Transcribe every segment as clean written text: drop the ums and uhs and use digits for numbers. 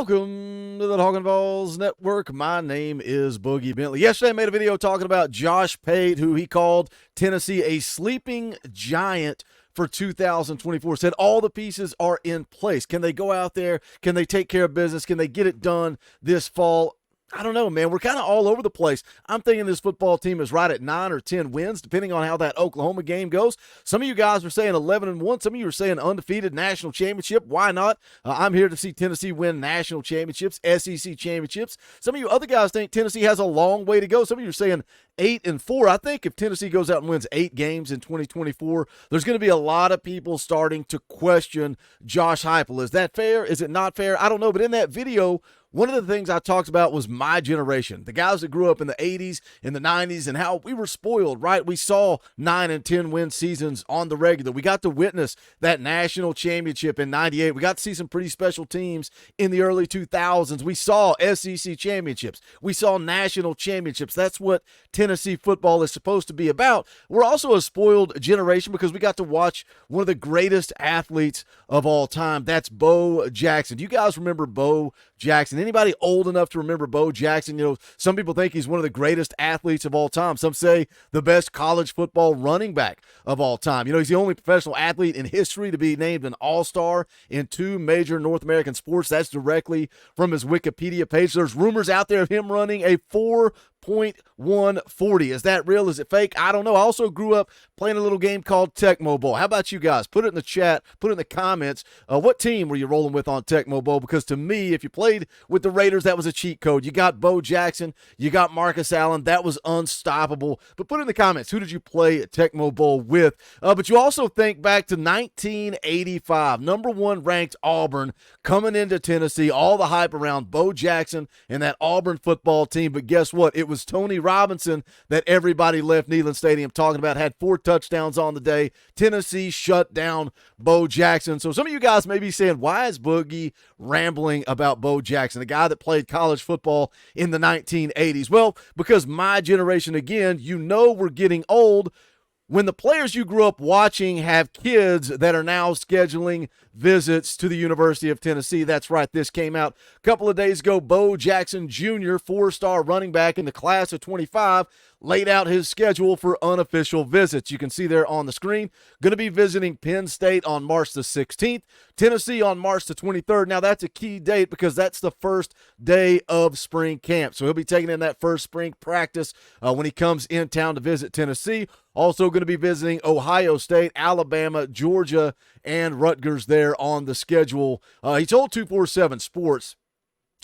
Welcome to the Talkin VAWLS Network. My name is Boogie Bentley. Yesterday I made a video talking about Josh Pate, who he called Tennessee a sleeping giant for 2024. Said all the pieces are in place. Can they go out there? Can they take care of business? Can they get it done this fall? I don't know, man. We're kind of all over the place. I'm thinking this football team is right at 9 or 10 wins, depending on how that Oklahoma game goes. Some of you guys are saying 11-1. Some of you are saying undefeated national championship. Why not? I'm here to see Tennessee win national championships, SEC championships. Some of you other guys think Tennessee has a long way to go. Some of you are saying 8-4. I think if Tennessee goes out and wins 8 games in 2024, there's going to be a lot of people starting to question Josh Heupel. Is that fair? Is it not fair? I don't know. But in that video, one of the things I talked about was my generation, the guys that grew up in the 80s, in the 90s, and how we were spoiled, right? We saw 9 and 10 win seasons on the regular. We got to witness that national championship in 98. We got to see some pretty special teams in the early 2000s. We saw SEC championships. We saw national championships. That's what Tennessee football is supposed to be about. We're also a spoiled generation because we got to watch one of the greatest athletes of all time. That's Bo Jackson. Do you guys remember Bo Jackson? Anybody old enough to remember Bo Jackson? You know, some people think he's one of the greatest athletes of all time. Some say the best college football running back of all time. You know, he's the only professional athlete in history to be named an all-star in 2 major North American sports. That's directly from his Wikipedia page. There's rumors out there of him running a 4.140. Is that real? Is it fake? I don't know. I also grew up playing a little game called Tecmo Bowl. How about you guys? Put it in the chat. Put it in the comments. What team were you rolling with on Tecmo Bowl? Because to me, if you played with the Raiders, that was a cheat code. You got Bo Jackson. You got Marcus Allen. That was unstoppable. But put it in the comments. Who did you play Tecmo Bowl with? But you also think back to 1985. Number 1 ranked Auburn coming into Tennessee. All the hype around Bo Jackson and that Auburn football team. But guess what? It was Tony Robinson that everybody left Neyland Stadium talking about. Had 4 touchdowns on the day. Tennessee shut down Bo Jackson. So some of you guys may be saying, why is Boogie rambling about Bo Jackson, the guy that played college football in the 1980s? Well, because my generation, again, you know we're getting old when the players you grew up watching have kids that are now scheduling visits to the University of Tennessee. That's right. This came out a couple of days ago. Bo Jackson Jr., 4-star running back in the class of 25, laid out his schedule for unofficial visits. You can see there on the screen. Going to be visiting Penn State on March the 16th, Tennessee on March the 23rd. Now, that's a key date because that's the first day of spring camp. So he'll be taking in that first spring practice when he comes in town to visit Tennessee. Also going to be visiting Ohio State, Alabama, Georgia, and Rutgers there on the schedule. He told 247 Sports,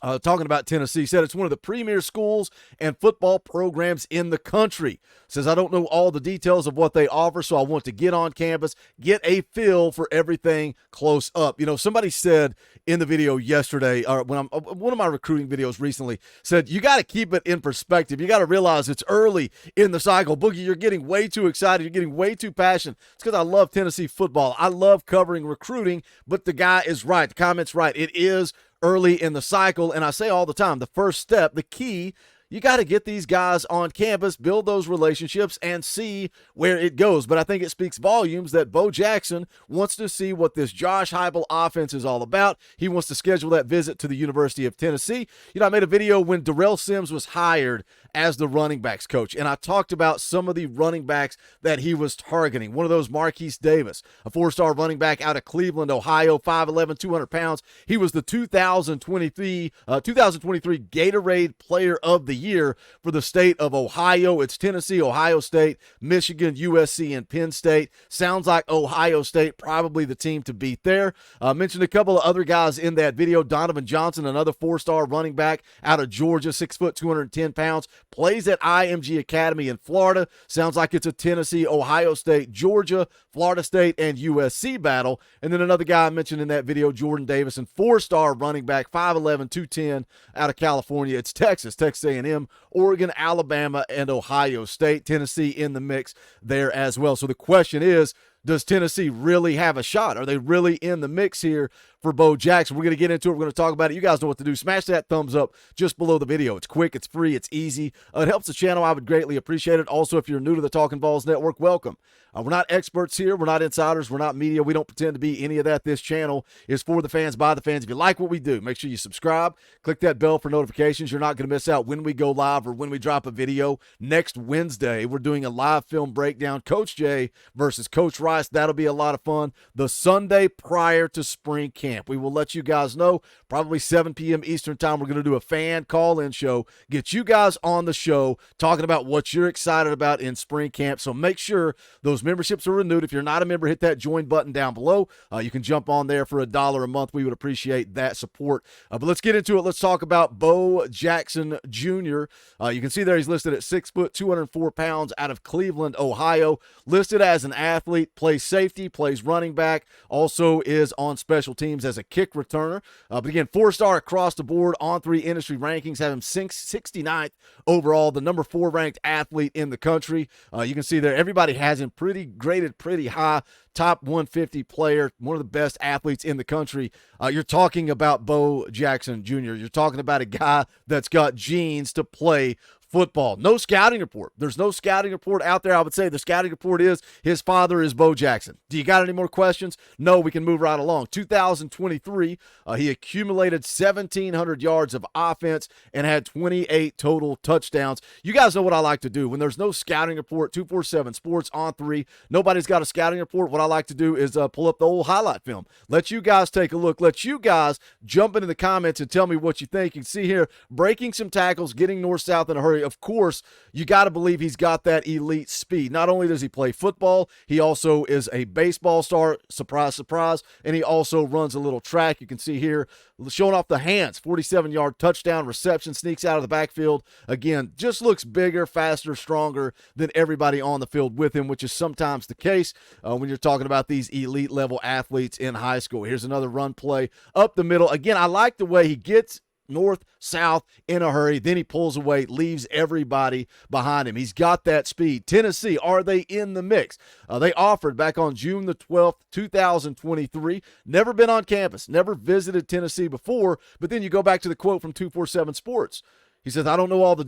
talking about Tennessee, said it's one of the premier schools and football programs in the country. Says, I don't know all the details of what they offer, so I want to get on campus, get a feel for everything close up. You know, somebody said in the video yesterday, or one of my recruiting videos recently, said, you got to keep it in perspective. You got to realize it's early in the cycle. Boogie, you're getting way too excited. You're getting way too passionate. It's because I love Tennessee football. I love covering recruiting, but the guy is right. The comment's right. It is early in the cycle, and I say all the time, the first step, the key, you got to get these guys on campus, build those relationships, and see where it goes. But I think it speaks volumes that Bo Jackson wants to see what this Josh Heupel offense is all about. He wants to schedule that visit to the University of Tennessee. You know, I made a video when Darrell Sims was hired as the running backs coach, and I talked about some of the running backs that he was targeting. One of those, Marquise Davis, a 4-star running back out of Cleveland, Ohio, 5'11", 200 pounds. He was the 2023 Gatorade Player of the Year for the state of Ohio. It's Tennessee, Ohio State, Michigan, USC, and Penn State. Sounds like Ohio State probably the team to beat there. Mentioned a couple of other guys in that video. Donovan Johnson, another 4-star running back out of Georgia, 6 foot, 210 pounds. Plays at IMG Academy in Florida. Sounds like it's a Tennessee, Ohio State, Georgia, Florida State, and USC battle. And then another guy I mentioned in that video, Jordan Davison, 4-star running back, 5'11", 210 out of California. It's Texas A&M, Oregon, Alabama, and Ohio State. Tennessee in the mix there as well. So the question is, Does Tennessee really have a shot? Are they really in the mix here for Bo Jackson? We're going to get into it. We're going to talk about it. You guys know what to do. Smash that thumbs up just below the video. It's quick, it's free, it's easy. It helps the channel. I would greatly appreciate it. Also, if you're new to the Talkin VAWLS Network, welcome. We're not experts here. We're not insiders. We're not media. We don't pretend to be any of that. This channel is for the fans, by the fans. If you like what we do, make sure you subscribe. Click that bell for notifications. You're not going to miss out when we go live or when we drop a video. Next Wednesday, we're doing a live film breakdown. Coach Jay versus Coach Rice. That'll be a lot of fun. The Sunday prior to spring camp. We will let you guys know, probably 7 p.m. Eastern time, we're going to do a fan call-in show. Get you guys on the show talking about what you're excited about in spring camp. So make sure those memberships are renewed. If you're not a member, hit that join button down below. You can jump on there for $1 a month. We would appreciate that support. But let's get into it. Let's talk about Bo Jackson Jr. You can see there he's listed at 6 foot, 204 pounds, out of Cleveland, Ohio. Listed as an athlete, plays safety, plays running back, also is on special teams as a kick returner. But again, 4-star across the board on 3 industry rankings, have him 69th overall, the number 4 ranked athlete in the country. You can see there everybody has him graded pretty high, top 150 player, one of the best athletes in the country. You're talking about Bo Jackson Jr. You're talking about a guy that's got genes to play football. No scouting report. There's no scouting report out there. I would say the scouting report is his father is Bo Jackson. Do you got any more questions? No, we can move right along. 2023, he accumulated 1,700 yards of offense and had 28 total touchdowns. You guys know what I like to do. When there's no scouting report, 247 Sports on 3, nobody's got a scouting report. What I like to do is pull up the old highlight film. Let you guys take a look. Let you guys jump into the comments and tell me what you think. You can see here, breaking some tackles, getting north-south in a hurry. Of course, you got to believe he's got that elite speed. Not only does he play football, he also is a baseball star, surprise, surprise, and he also runs a little track. You can see here, showing off the hands, 47-yard touchdown reception, sneaks out of the backfield. Again, just looks bigger, faster, stronger than everybody on the field with him, which is sometimes the case when you're talking about these elite-level athletes in high school. Here's another run play up the middle. Again, I like the way he gets north, south in a hurry, then he pulls away, leaves everybody behind him. He's got that speed. Tennessee, are they in the mix? They offered back on June the 12th, 2023. Never been on campus, never visited Tennessee before, but then you go back to the quote from 247 Sports. He says, I don't know all the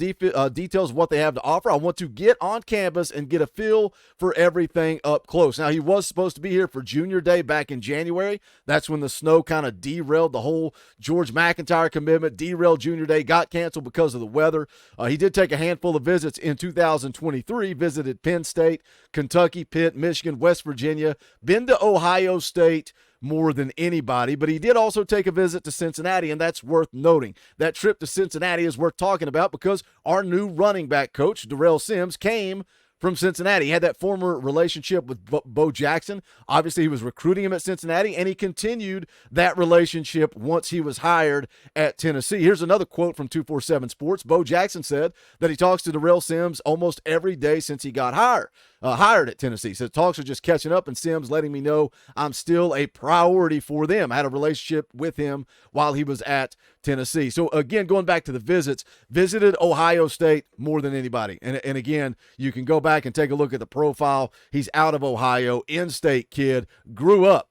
details of what they have to offer. I want to get on campus and get a feel for everything up close. Now, he was supposed to be here for Junior Day back in January. That's when the snow kind of derailed the whole George McIntyre commitment, derailed Junior Day, got canceled because of the weather. He did take a handful of visits in 2023, visited Penn State, Kentucky, Pitt, Michigan, West Virginia, been to Ohio State more than anybody, but he did also take a visit to Cincinnati, and that's worth noting. That trip to Cincinnati is worth talking about because our new running back coach, Darrell Sims, came from Cincinnati. He had that former relationship with Bo Jackson. Obviously, he was recruiting him at Cincinnati, and he continued that relationship once he was hired at Tennessee. Here's another quote from 247 Sports. Bo Jackson said that he talks to Darrell Sims almost every day since he got hired at Tennessee. So talks are just catching up, and Sims letting me know I'm still a priority for them. I had a relationship with him while he was at Tennessee. So again, going back to the visits, visited Ohio State more than anybody. And again, you can go back and take a look at the profile. He's out of Ohio, in-state kid, grew up.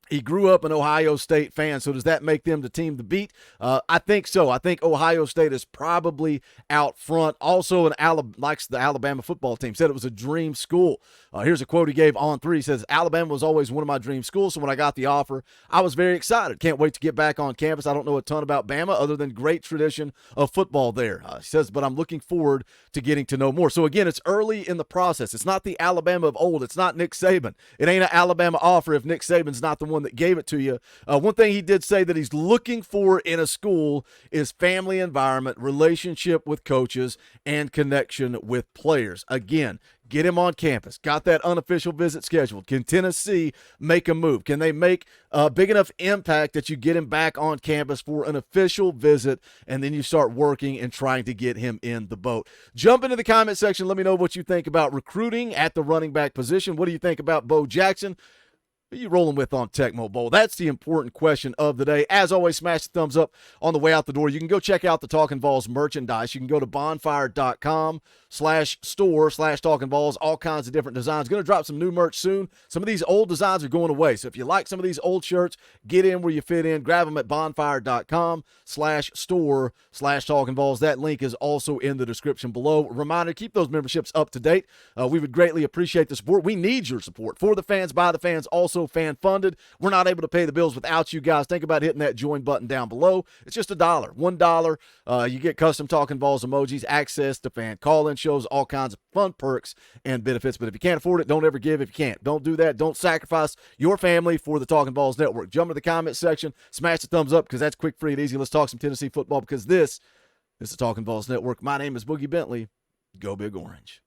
He grew up an Ohio State fan, so does that make them the team to beat? I think so. I think Ohio State is probably out front. Also, likes the Alabama football team. Said it was a dream school. Here's a quote he gave on 3. He says, Alabama was always one of my dream schools, so when I got the offer, I was very excited. Can't wait to get back on campus. I don't know a ton about Bama other than great tradition of football there. He says, but I'm looking forward to getting to know more. So again, it's early in the process. It's not the Alabama of old. It's not Nick Saban. It ain't an Alabama offer if Nick Saban's not the one that gave it to you. One thing he did say that he's looking for in a school is family environment, relationship with coaches, and connection with players. Again, get him on campus. Got that unofficial visit scheduled. Can Tennessee make a move? Can they make a big enough impact that you get him back on campus for an official visit, and then you start working and trying to get him in the boat? Jump into the comment section. Let me know what you think about recruiting at the running back position. What do you think about Bo Jackson? Who are you rolling with on Tecmo Bowl? That's the important question of the day. As always, smash the thumbs up on the way out the door. You can go check out the Talkin VAWLS merchandise. You can go to bonfire.com/store/Talkin VAWLS. All kinds of different designs. Going to drop some new merch soon. Some of these old designs are going away. So if you like some of these old shirts, get in where you fit in. Grab them at bonfire.com/store/Talkin VAWLS. That link is also in the description below. Reminder, keep those memberships up to date. We would greatly appreciate the support. We need your support. For the fans, by the fans, also fan funded. We're not able to pay the bills without you guys. Think about hitting that join button down below. It's just $1. $1. You get custom Talkin VAWLS emojis, access to fan call-in shows, all kinds of fun perks and benefits. But if you can't afford it, don't ever give. If you can't, don't do that. Don't sacrifice your family for the Talkin VAWLS Network. Jump in the comment section, smash the thumbs up because that's quick, free, and easy. Let's talk some Tennessee football because this is the Talkin VAWLS Network. My name is Boogie Bentley. Go Big Orange.